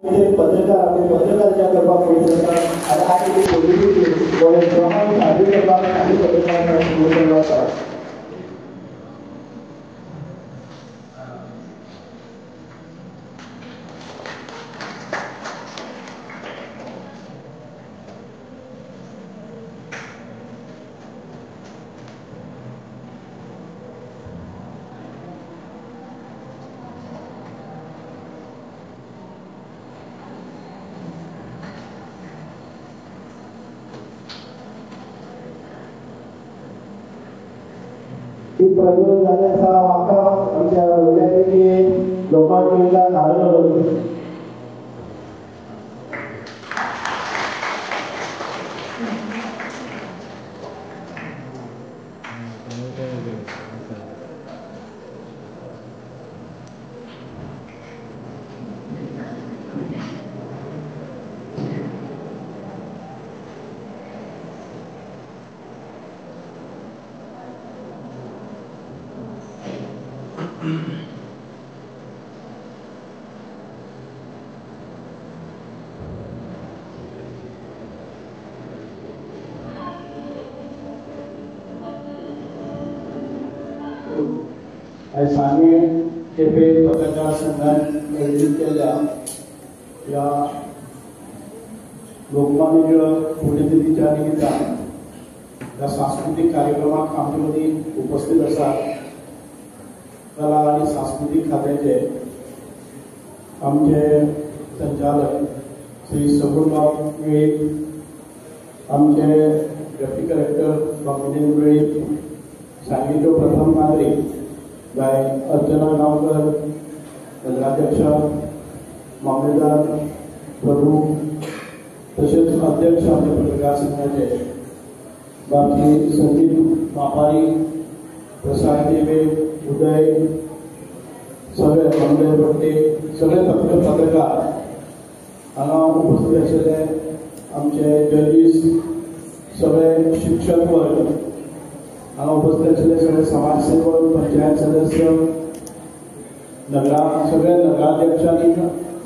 पत्रकार आपले पत्रकारांच्या करपाक पडू शकता आणि आज पॉझिटिव्ह गोळे प्रमाण सादर करपाक आणि पत्रकारांना प्रज्वल झाल्याचा वापर आमच्या विद्यार्थी लोकांना धारण सांगे केपे पत्रकार संघाने आयोजित केलेल्या या लोकमान्य पुण्यतिथीच्या निमित्तान या सांस्कृतिक कार्यक्रमात आमच्यामध्ये उपस्थित असतात कला आणि सांस्कृतिक खात्याचे आमचे संचालक श्री सगुणराव वेळीप, आमचे डेप्टी कलेक्टर डॉक्टर वेळीप, सांगलीचे प्रथम नागरिक बाय अर्चना गांवकर, नगराध्यक्ष मामलेदार प्रभू, तसेच अध्यक्ष आमच्या पत्रकार संघाचे बाकी संदीप मापारी, प्रसाद देवे, उदय, सगळे मंडळ भट्टे, सगळे पत्रकार हांगा उपस्थित आशिल्ले आमचे जजीस, सगळे शिक्षक वर्ग हांगा उपस्थित आशिल्ले सगळे समाजसेवक, पंचायत सदस्य, सगळे नगराध्यक्षांनी,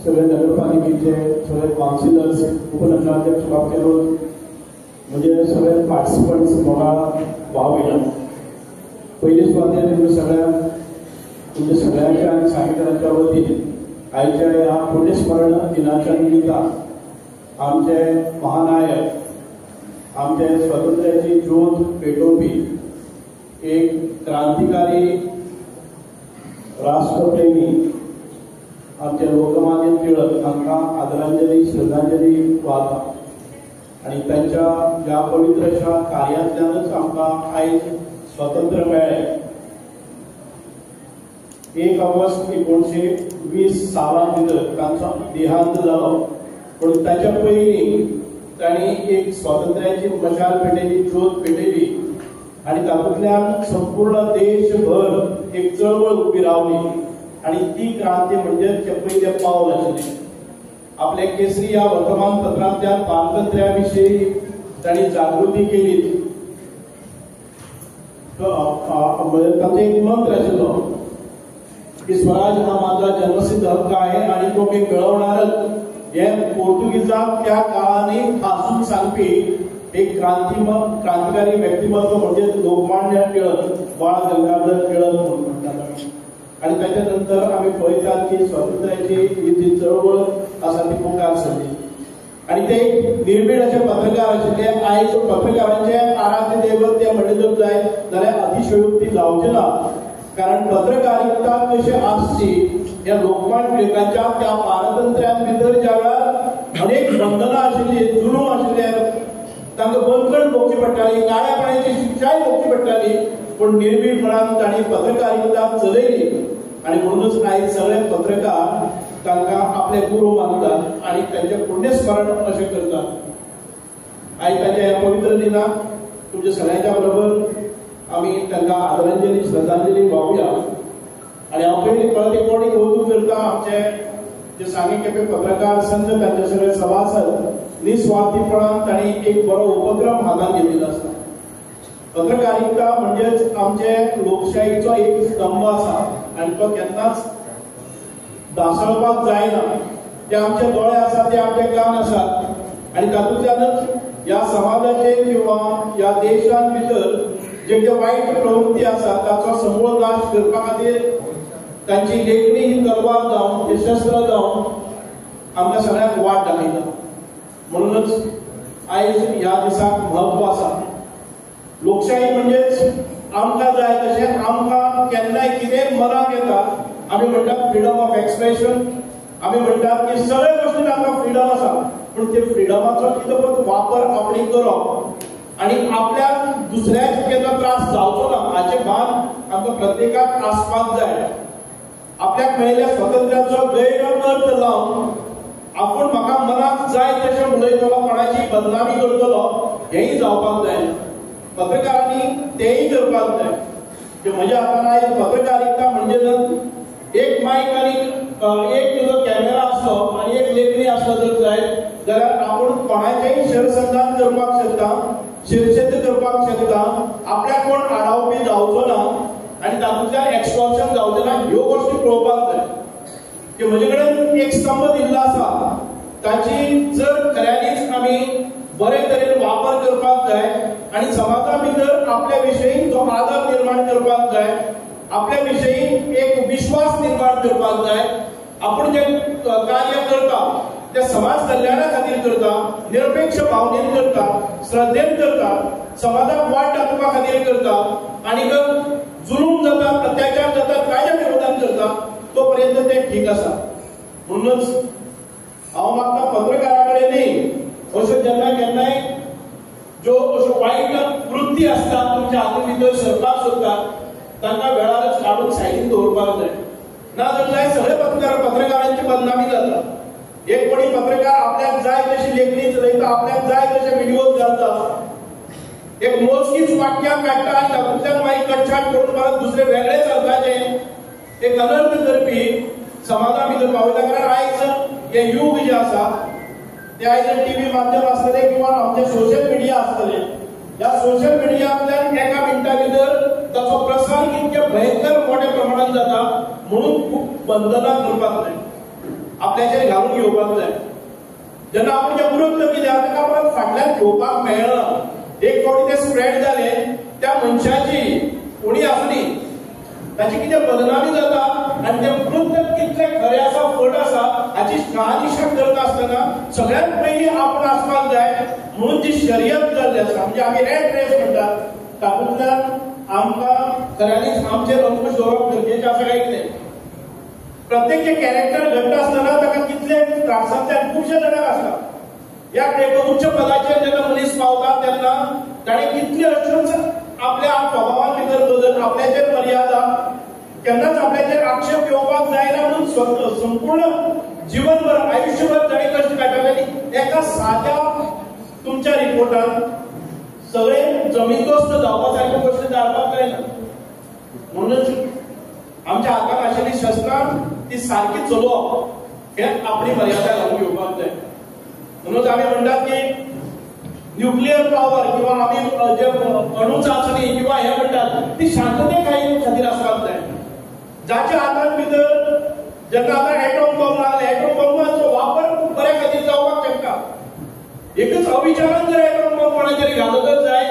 सगळे नगरपालिकेचे सगळे काउन्सिलर्स, उपनगराध्यक्ष बाबके म्हणजे सगळे पार्टिसिपंट्स म्हाका भाव येयला. पयले सुवातेर तुमच्या सगळ्यांच्या आणि सांगीकरांच्या वतीन आयच्या ह्या पुण्यस्मरण दिनाच्या निमित्तान आमचे महानायक, आमचे स्वातंत्र्याची ज्योत पेटोवपी एक क्रांतिकारी राष्ट्रप्रेमी आमचे लोकमान्य टिळक हांकां आदरांजली श्रद्धांजली वाहता आणि त्यांच्या ह्या पवित्रशा कार्यातल्यानच आमकां आयज स्वातंत्र्य मेळ्ळें. 1 ऑगस्ट 1920 सालां भितर तांचो देहांत जालो, पूण ताच्या पयलीं तांणी एक स्वातंत्र्याची मशाल पेटयली, ज्योत पेटयली आणि तातूंतल्यान संपूर्ण देशभर एक चळवळ उबी रावली आणि ती क्रांती म्हणजे पयलें पावल आशिल्लें. आपले केसरी ह्या वर्तमानपत्रांतल्यान पारतंत्र्या विशीं तांणी जागृती केली. ताचो एक मंत्र आशिल्लो की स्वराज हा माझा जन्मसिद्ध हक्क आहे आणि तो मी मिळवणारच. हे पोर्तुगीजांक त्या काळांनी ठासून सांगपी एक क्रांतिकारी व्यक्तिमत्व म्हणजे लोकमान्य टिळक, बाळ गंगाधर टिळक म्हणून म्हणतात. आणि त्याच्यानंतर आम्ही पळयतात की स्वातंत्र्याची ही जी चळवळ आसा ती मुखार सरली आणि ते निर्भीड असे पत्रकार आशिल्ले. आयज पत्रकारांचे आराध्य दैवत ते म्हणले जर जाय जाल्यार अतिशयोक्ती जावची ना, कारण पत्रकारिता कशी आसची या लोकमान्य टिळकांच्या त्या पारतंत्र्यां भितर ज्या वेळार अनेक बंधनां आशिल्ली, जुलूम आशिल्ले, तांकां बंदखण भोगची पडटाली, काळ्या पाण्याची शिक्षाय भोगची पडटाली, पूण निर्भीडपणान तांणी पत्रकारिता चलयली आणि म्हणूनच आयज सगळे पत्रकार तांकां आपले गुरू मानतात आणि त्यांचे पुण्यस्मरण अशें करतात. आयज ताच्या ह्या पवित्र दिनाक तुमच्या सगळ्यांच्या बरोबर आमी तांकां आदरांजली श्रद्धांजली वावुया. आणि हांव पयलीं परत एक कोणी कौतुक करता आमचे जे सांगे केपें पत्रकार संघ तांचे सगळे सभासद निस्वार्थीपणान तांणी एक बरो उपक्रम हातांत घेतिल्लो आसता. पत्रकारिता म्हणजेच आमचे लोकशाहीचो एक स्तंभ आसा आणि तो केन्नाच दासळपाक जायना. ते आमचे दोळे आसात, ते आमचे कान आसात आणि तातूंतल्यानच ह्या समाजाचे किंवा ह्या देशान भितर जे जे वाईट प्रवृत्ती आसा ताचो समूळ नाश करपा खातीर तांची लेखणी ही तलवार जावन ते शस्त्र जावन आमकां सगळ्यांक वाट दाखयता. म्हणूनच आयज ह्या दिसाक म्हत्व आसा. लोकशाही म्हणजेच आमकां जाय तशें आमकां केन्नाय कितें मनाक येता आमी म्हणटात फ्रीडम ऑफ एक्सप्रेशन. आमी म्हणटात की सगळे गोश्टीन आमकां फ्रीडम आसा, पूण ते फ्रीडमाचो कितें वापर आपणी करप आणि आपल्याक दुसऱ्याक केन्ना त्रास जावचो ना हाचे भान आमकां प्रत्येकाक आसपाक जाय. आपल्याक मेळिल्ल्या स्वातंत्र्याचो गैरअर्थ लावन आपूण म्हाका मनाक जाय तशें उलयतलो, कोणाची बदनामी करतलो हेंय जावपाक जाय. पत्रकारांनी तेंय करपाक जाय. जे म्हज्या हातान आयज पत्रकारिता म्हणजे एक मायक आनी एक तुजो कॅमेरा आसलो आनी एक लेखणी आसलो जर जाय जाल्यार आपूण कोणाचेय शरसंधान करपाक शकता, शिरछेद करपाक शकता, आपल्याक कोण आडावपी जावचो ना आनी तातूंतल्यान एक्सटॉर्शन जावचें ना ह्यो गोश्टी पळोवपाक जाय. की म्हजे कडेन एक स्तंभ दिल्लो आसा ताची जर खऱ्यांनीच आमी बरे तरेन वापर करपाक जाय आनी समाजा भितर आपल्या विशयी जो आदर निर्माण करपाक जाय, आपल्या विशयी एक विश्वास निर्माण करपाक जाय. आपूण जे कार्य करता ते समाज कल्याणा खातीर करता, निरपेक्ष भावनेन करता, श्रद्धेन करता, समाजाक वाट दाखोवपा खातीर करता आनी जुलूम जाता, अत्याचार जाता ताच्या विरोधात करता तो पर्यंत ते ठीक आसा. म्हणूनच हांव मागता पत्रकारा कडेनय अश्यो जेन्ना केन्नाय ज्यो अश्यो वायट वृत्ती आसता तुमच्या हातूंत भितर सरपाक सोदतात तांकां वेळारच काडून सायडीन दवरपाक जाय. ना जाल्यार सगळे पत्रकारांची बदनामी जाता. एक कोणी पत्रकार आपल्याक जाय तशी लेखणी चलयता, आपल्याक जाय तशे व्हिडिओ घालता, एक मोजकीच वाक्यां काडटा आनी तातूंतल्यान मागीर कटछाट करून परत दुसरे वेगळे चलपाचे एक अनर्थ करपी समाजा भितर पावयता. कारण आयज हे युग जे आसा ते आयज टीव्ही माध्यम आसतले किंवा आमचे सोशल मिडिया आसतले. ह्या सोशल मिडियांतल्यान एका मिनटा भितर ताचो प्रसार इतके भयंकर मोठ्या प्रमाणात जाता म्हणून खूब बंधनां करपाक जाय, आपल्याचेर घालून घेवपाक जाय. जेन्ना आपूण जे वृत्त कितें आसा ताका परत फाटल्यान घेवपाक मेळना. एक फावटी ते स्प्रेड जाले त्या मनशाची कोणी आसली ताची कितें बदनामी जाता आनी ते वृत्त कितले खरें आसा फट आसा हाची शहानिशा करता आसतना सगळ्यांत पयलीं आपूण आसपाक जाय. म्हणून जी शर्यत जाल्ली आसा म्हणजे आमी रॅट रेस म्हणटात तातूंतल्यान आमकां खऱ्यांनीच आमचेर अंकुश दवरप गरजेचें आसा काय कितें. प्रत्येक जे कॅरेक्टर घडटा आसतना ताका कितले त्रासांतल्यान खुबशे जाणांक आसता. ह्या उच्च पदाचेर जेन्ना मनीस पावता तेन्ना ताणें कितले अश्योच आपल्या स्वभावान भितर दवरत आपल्याचेर मर्यादा केन्नाच आपल्याचेर आक्षेप येवपाक जायना म्हणून संपूर्ण जीवनभर आयुष्यभर ताणें कश्ट काडटाले. एका साद्या तुमच्या रिपोर्टान सगळे जमीनदोस्त जावपा सारक्यो गोश्टी जावपाक जायना. म्हणूनच आमच्या हातान आशिल्ली शस्त्रां ती सारकी चलोवप हे आपली मर्यादा घालून घेवपाक जाय. म्हणून आमी म्हणटात की न्यूक्लियर पॉवर किंवा आमी जे अणु चाचणी किंवा हे म्हणटात ती शांतते खातीर आसपाक जाय. जाच्या हातान भितर जेन्ना आतां एटॉम बॉम्ब लागले, एटॉम बॉम्बाचो वापर खूब बऱ्या खातीर जावपाक शकता. एकच अविचारान जर एटॉम बॉम्ब कोणाचेर घालतच जाय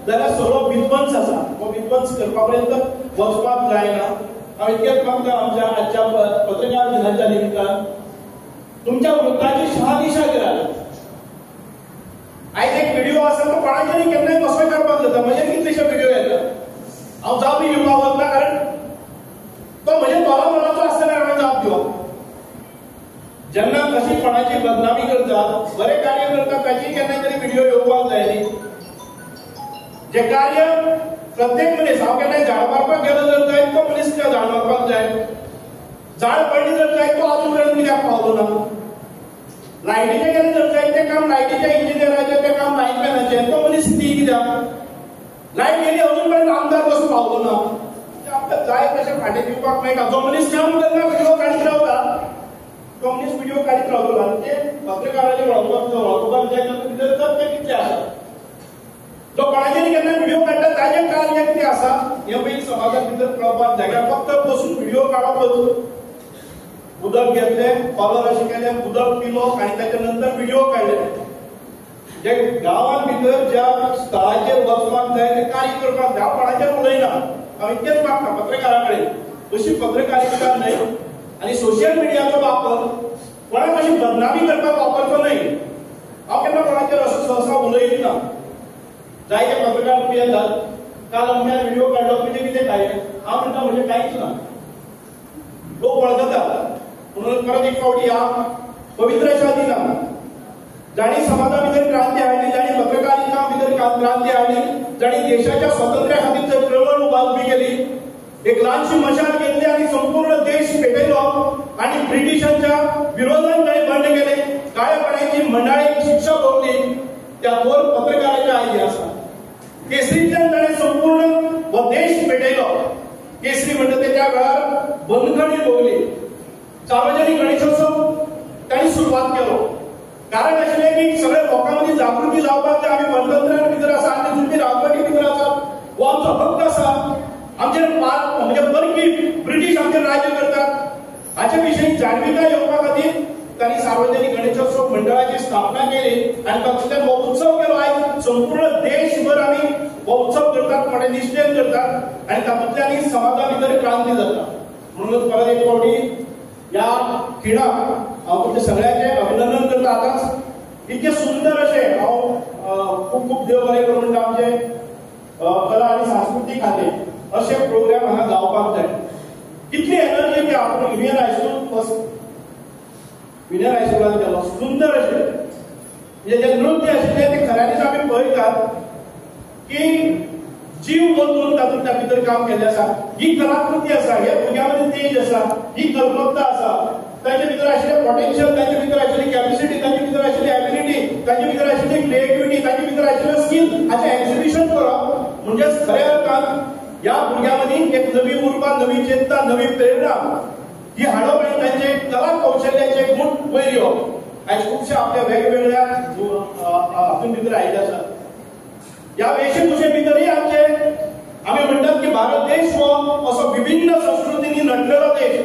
जाल्यार सगळो विध्वंस आसा तो विध्वंस करपा पर्यंत वचपाक जायना. हांव इतकेंच मागता आमच्या आजच्या पत्रकार दिनाच्या निमतान तुमच्या वृत्ताची शहानिशा करात. आयज एक व्हिडिओ आसा तो कोणाचेरय केन्नाय कसोय करपाक जाता. म्हजे कितलेशे व्हिडिओ येतात. हांव जाप दिवपाक वचना कारण तो म्हजे तोलामनाचो आसतना हांवें जाप दिवप. जेन्ना कशी कोणाची बदनामी करतात, बरे कार्य करतात ताची केन्नाय तरी व्हिडिओ येवपाक जाय न्ही. जे कार्य प्रत्येक मनीस हांव केन्नाय झाड मारपाक गेलो जर जाय तो मनीस झाड मारपाक जाय. झाड पडली जर जाय तो अजून पर्यंत कित्याक पावलो ना. लायटीचे गेले जर जाय ते काम लायटीच्या इंजिनियराचे, ते काम लायटमॅनाचे, तो मनीस ती कित्याक. लायट गेली अजून पर्यंत आमदार कसो पावलो ना. आपल्याक जाय तशें फाटीं दिवपाक मेळटा. जो मनीस काम करता व्हिडिओ काडीत रावता तो मनीस व्हिडिओ काडीत रावतलो आनी ते पत्रकाराचे वळखुपाक जाय भितर तथ्य कितले आसा. जो कोणाचेर केन्ना व्हिडिओ काडटा ताचें कार्य कितें आसा हें पयलीं समाजा भितर कळपाक जाय. फक्त बसून व्हिडिओ काडपच उदक घेतलें, कॉलर अशें केलें, उदक पिलो आनी ताच्या नंतर व्हिडिओ काडले. जे गांवांत भितर ज्या स्थळाचेर वचपाक जाय ते कार्य करपाक जाय, हांव कोणाचेर उलयना, हांव इतकेंच मागता पत्रकारा कडेन अशी पत्रकारिता न्हय आनी सोशल मिडियाचो वापर कोणाक अशी बदनामी करपाक वापरचो न्हय. हांव केन्ना कोणाचेर असो सहसा उलयत ना. जायते पत्रकार तुमी येतात, काल अमक्यान व्हिडिओ काडलो, तुजें कितें काय? हांव म्हणटा म्हणजे कांयच ना. लोक वळखतात म्हणून परत एक फावटी ह्या पवित्र अशा दिनाक जाणी समाजा भितर क्रांती हाडली, जाणी पत्रकारिता भितर क्रांती हाडली, जाणी देशाच्या स्वातंत्र्या खातीर चळवळ उभी केली, एक ल्हानशी मशाल घेतली आणि संपूर्ण देश पेटयलो आणि ब्रिटिशांच्या विरोधात ताणें बंड केले. काळेपणाची मंडळाची शिक्षा भोगली. त्या दोन पत्रकाराच्या आयडी आसा. केसरीतल्यान ताणें संपूर्ण हो देश पेटयलो. केसरी म्हणटा ते त्या वेळार बंदखणी भोगली. सार्वजनिक गणेशोत्सव ताणें सुरवात केलो. कारण आशिल्लें की सगळ्या लोकां मदीं जागृती जावपाक जाय. आमी गणतंत्रान भितर आसा, आमी जुनी राजवटी भितर आसा, हो आमचो हक्क आसा. आमचेर म्हणजे परकी ब्रिटीश आमचेर राज्य करतात हाचे विशीं जाणविकाय येवपा खातीर तांणी सार्वजनिक गणेशोत्सव मंडळाची स्थापना केली आनी तातूंतल्यान हो उत्सव केलो. आयज संपूर्ण देशभर आमी हो उत्सव करतात, मोठ्या निश्चेन करतात आनी तातूंतल्यान समाजा भितर क्रांती जाता. म्हणूनच परत एक फावटी ह्या खिणाक हांव तुमच्या सगळ्यांचे अभिनंदन करता. आतांच इतके सुंदर अशे हांव खूब खूब देव बरें करूं म्हणटा आमचे कला आनी सांस्कृतीक खातें अशे प्रोग्राम हांगा जावपाक जाय. कितली एनर्जी की आपण युनियन हायस्कूल फर्स्ट युनियन हायस्कुलांत गेलो, सुंदर अशें म्हणजे जे नृत्य आशिल्ले ते खऱ्यांनीच आमी पळयतात की जीव ओतून तातूंतल्या भितर काम केल्लें आसा. ही कलाकृती आसा, हे भुरग्यां मदीं तेज आसा, ही कल्पकता आसा, तांचे भितर आशिल्लें पोटेन्शियल, तांचे भितर आशिल्ली कॅपॅसिटी, तांचे भितर आशिल्ली एबिलिटी, तांचे भितर आशिल्ली क्रिएटिव्हिटी, तांचे भितर आशिल्लें स्किल हाचें एक्झिबिशन करप म्हणजेच खऱ्या अर्थान ह्या भुरग्यां मदीं एक नवी उर्बा, नवी चेतना, नवी प्रेरणा ही हाडप आनी तांचे कला कौशल्याचे गुण वयर येवप. आयज खुबशे आपल्या वेगवेगळ्या हातूंत भितर आयिल्ले आसात. ह्या वेशभुशे भितरय आमी म्हणटात की भारत देश हो असो विभिन्न संस्कृतींनी नटलेलो देश.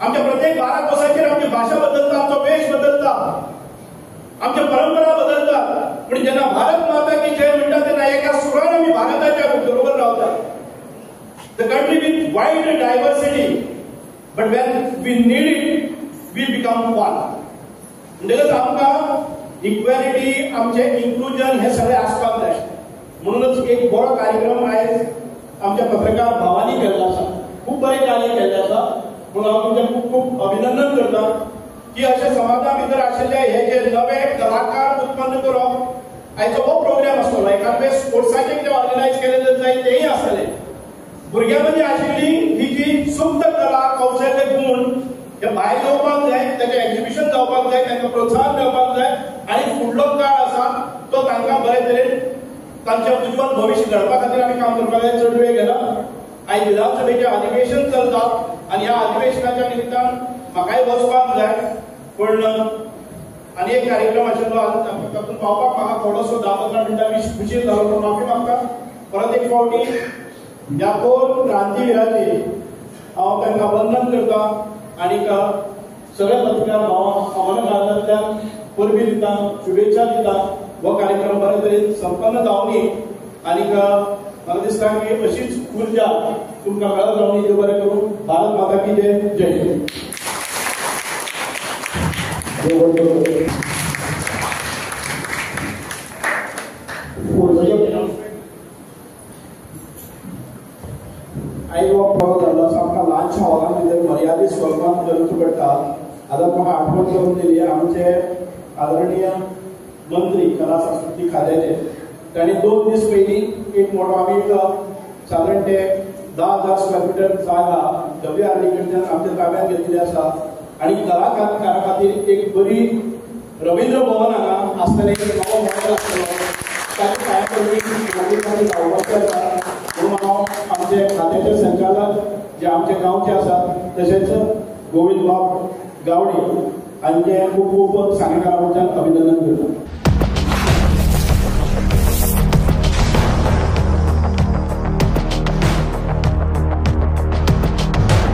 आमच्या प्रत्येक 12 कोसाचेर आमची भाशा बदलता, आमचो वेश बदलता, आमच्या परंपरा बदलतात. पूण जेन्ना भारत माता की जय म्हणटा तेन्ना एका सुरान आमी भारताच्या बरोबर रावतात. The country with wide diversity, but when we need it, we become one. म्हणटकच आमकां इक्वॅलिटी, आमचे इन्क्लुजन हे सगळे आसपाक जाय. म्हणूनच एक बरो कार्यक्रम आयज आमच्या पत्रकार भावांनी केल्लो आसा. खूब बरें कार्य केल्लें आसा. म्हणून हांव तुमचें खूब खूब अभिनंदन करता की अशे समाजा भितर आशिल्ले हे जे नवे कलाकार उत्पन्न करप. आयचो हो प्रोग्राम आसतलो. एखादे स्पोर्ट्साचे कितें ऑर्गनायज केलें जाय तेंय आसतलें. भुरग्यां मदीं आशिल्ली ही जी सुप्त कला कौशल्य गुण हे भायर येवपाक जाय, ताचें एक्झिबिशन जावपाक जाय, तांकां प्रोत्साहन मेळपाक जाय आनी फुडलो काळ आसा तो तांकां बरे तरेन तांचें उज्वल भविश्य घडपा खातीर आमी काम करपाक जाय. चड वेळ घेना. आयज विधानसभेचें अधिवेशन चलता आनी ह्या अधिवेशनाच्या निमित्तान म्हाकाय वचपाक जाय. पण आनी एक कार्यक्रम आशिल्लो तातूंत पावपाक म्हाका थोडोसो 10-15 मिनटां उशीर जालो. पूण माफी मागता. परत एक फावटी ह्या दोन क्रांतीवीरांची हांव तांकां वंदन करता आनीक सगळ्या पत्रकार भावांक आव्हान घालतांतल्यान परबी दिता, शुभेच्छा दिता. हो कार्यक्रम बरे तरेन संपन्न जावनी आनीक म्हाका दिसता की अशीच उर्जा तुमकां मेळत रावनी. देव बरें करूं. भारत माता की जय. जय हिंद. आयज हो प्रयोग जाल्लो आसा. आमकां ल्हानशा हॉलान भितर मर्यादीत स्वरुपांत करचो पडटा. आतां म्हाका आठवण करून दिली आमचे आदरणीय मंत्री कला सांस्कृतीक खात्याचे. तांणी 2 दीस पयलीं एक मोठो आमी सादारण ते 10,000 स्क्वेअर मिटर जागा WRD कडच्यान आमच्या ताब्यांत घेतलेली आसा आनी कलाकारा खातीर एक बरी रवींद्र भवन हांगा आसतलें, एक नवो मॉडेल आसतलो. ताचे फायन जावपाचें आसा. म्हणून हांव आमचे खात्याचे संचालक जे आमचे गांवचे आसात तशेंच गोविंद बाब गावडे हांचे खूब खूब सांगेकारा वयल्यान अभिनंदन करता.